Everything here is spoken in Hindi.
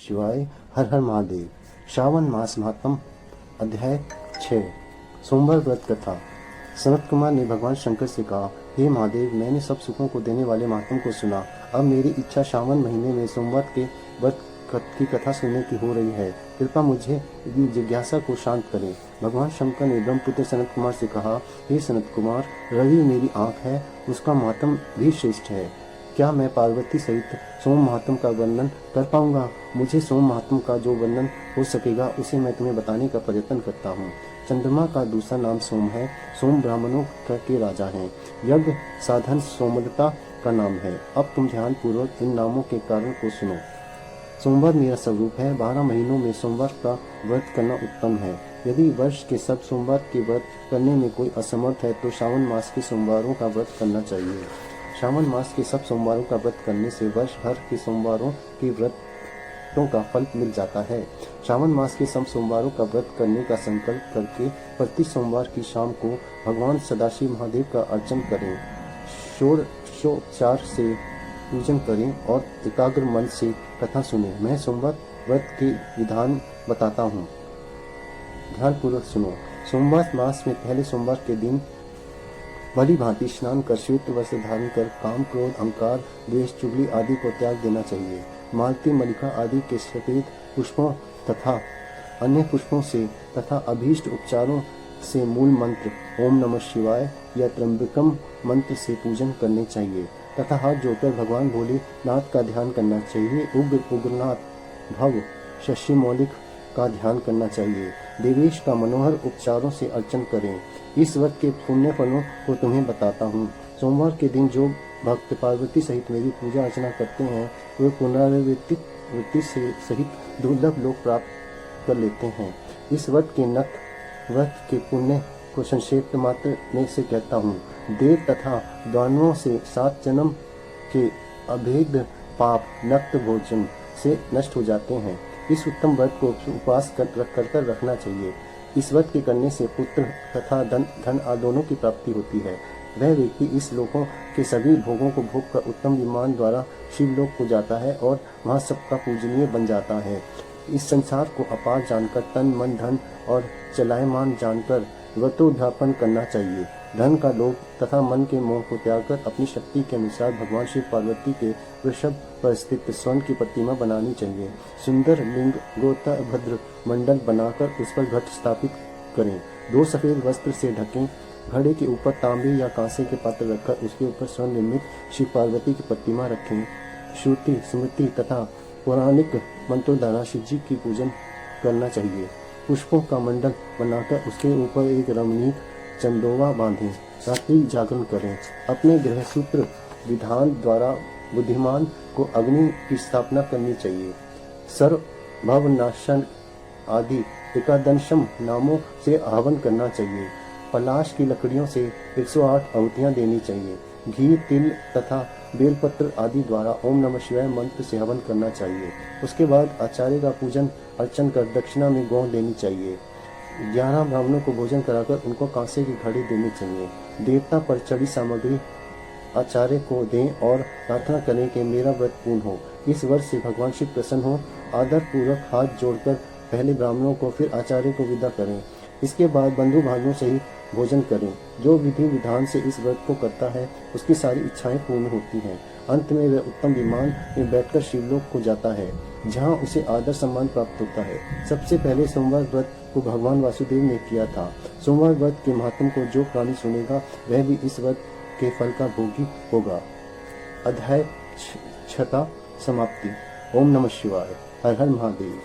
शिवाय। हर हर महादेव। श्रावण मास महात्म अध्याय 6। सोमवार व्रत कथा। सनत कुमार ने भगवान शंकर से कहा, हे महादेव, मैंने सब सुखों को देने वाले महात्म को सुना। अब मेरी इच्छा श्रावण महीने में सोमवार के व्रत की कथा सुनने की हो रही है। कृपा मुझे जिज्ञासा को शांत करें। भगवान शंकर ने ब्रह्मपुत्र सनत कुमार से कहा, हे सनत कुमार, रवि मेरी आंख है, उसका महात्म भी श्रेष्ठ है। क्या मैं पार्वती सहित सोम महात्म का वर्णन कर पाऊंगा? मुझे सोम महात्म का जो वर्णन हो सकेगा उसे मैं तुम्हें बताने का प्रयत्न करता हूँ। चंद्रमा का दूसरा नाम सोम है। सोम ब्राह्मणों के राजा हैं। यज्ञ साधन सोमदत्ता का नाम है। अब तुम ध्यान पूर्वक इन नामों के कारण को सुनो। सोमवार मेरा स्वरूप है। 12 महीनों में सोमवार का व्रत करना उत्तम है। यदि वर्ष के सब सोमवार के व्रत करने में कोई असमर्थ है तो श्रावण मास के सोमवारों का व्रत करना चाहिए। श्रावण मास के सब सोमवारों का व्रत करने से वर्ष भर के सोमवारों के व्रतों का फल मिल जाता है। श्रावण मास के सब सोमवारों का व्रत करने का संकल्प करके प्रति सोमवार की शाम को भगवान सदाशिव महादेव का अर्चन करें। षोडशोपचार से पूजन करें और एकाग्र मन से कथा सुने। मैं सोमवार व्रत के विधान बताता हूँ, ध्यान पूर्वक सुनो। सोमवार मास में पहले सोमवार के दिन भली भांति स्नान कर श्वेत वस्त्र धारण कर काम, क्रोध, अहंकार, द्वेष, चुगली आदि को त्याग देना चाहिए। मालती, मलिका आदि के सफेद पुष्पों तथा अन्य पुष्पों से तथा अभीष्ट उपचारों से मूल मंत्र ओम नमः शिवाय या त्र्यंबकम मंत्र से पूजन करने चाहिए तथा हाथ जोड़कर भगवान भोलेनाथ का ध्यान करना चाहिए। उग्रनाथ, भव, शशि मौलिक का ध्यान करना चाहिए। देवेश का मनोहर उपचारों से अर्चन करें। इस व्रत के पुण्य फलों को तुम्हें बताता हूँ। सोमवार के दिन जो भक्त पार्वती सहित मेरी पूजा अर्चना करते हैं वे पुनरावृत्ति से सहित दुर्लभ लोक प्राप्त कर लेते हैं। इस व्रत के पुण्य को संक्षेप मात्र में से कहता हूँ। देव तथा दानवों से 7 जन्म के अभेद पाप नक्त भोजन से नष्ट हो जाते हैं। इस उत्तम व्रत को उपवास कर रखना चाहिए। इस व्रत के करने से पुत्र तथा धन दोनों की प्राप्ति होती है। वह व्यक्ति इस लोकों के सभी भोगों को भोग कर उत्तम विमान द्वारा शिवलोक को जाता है और वहाँ सबका पूजनीय बन जाता है। इस संसार को अपार जानकर, तन मन धन और चलायमान जानकर व्रतोद्यापन करना चाहिए। धन का लोभ तथा मन के मोह को त्याग कर अपनी शक्ति के अनुसार भगवान शिव पार्वती के वृषभ पर स्थित स्वर्ण की प्रतिमा बनानी चाहिए। सुंदर लिंग गोताभद्र मंडल बनाकर उस पर घट स्थापित करें। 2 सफेद वस्त्र से ढकें। घड़े के ऊपर तांबे या कांसे के पात्र रखकर उसके ऊपर स्वर्ण निर्मित शिव पार्वती की प्रतिमा रखें। श्रुति, स्मृति तथा पौराणिक मंत्रों द्वारा शिव जी की पूजन करना चाहिए। पुष्पों का मंडल बनाकर उसके ऊपर एक रमणीक चंदोवा बांधें। रात्रि जागरण करें। अपने गृह सूत्र विधान द्वारा बुद्धिमान को अग्नि की स्थापना करनी चाहिए। सर्व भवनाशन आदि एकादशम नामों से आह्वान करना चाहिए। पलाश की लकड़ियों से 108 आहुतियां देनी चाहिए। घी, तिल तथा बेलपत्र आदि द्वारा ओम नमः शिवाय मंत्र से हवन करना चाहिए। उसके बाद आचार्य का पूजन अर्चन कर दक्षिणा में गौ देनी चाहिए। 11 ब्राह्मणों को भोजन कराकर उनको कांसे की घड़ी देनी चाहिए। देवता पर चढ़ी सामग्री आचार्य को दें और प्रार्थना करें कि मेरा व्रत पूर्ण हो। इस व्रत से भगवान शिव प्रसन्न हो। आदर पूर्वक हाथ जोड़कर पहले ब्राह्मणों को फिर आचार्य को विदा करें। इसके बाद बंधु भाइयों सहित भोजन करें। जो विधि विधान से इस व्रत को करता है उसकी सारी इच्छाएं पूर्ण होती हैं। अंत में वह उत्तम विमान में बैठकर शिवलोक को जाता है जहां उसे आदर सम्मान प्राप्त होता है। सबसे पहले सोमवार व्रत को भगवान वासुदेव ने किया था। सोमवार व्रत के महात्म को जो प्राणी सुनेगा वह भी इस व्रत के फल का भोगी होगा। अध्याय 6 समाप्ति। ओम नमः शिवाय। हर हर महादेव।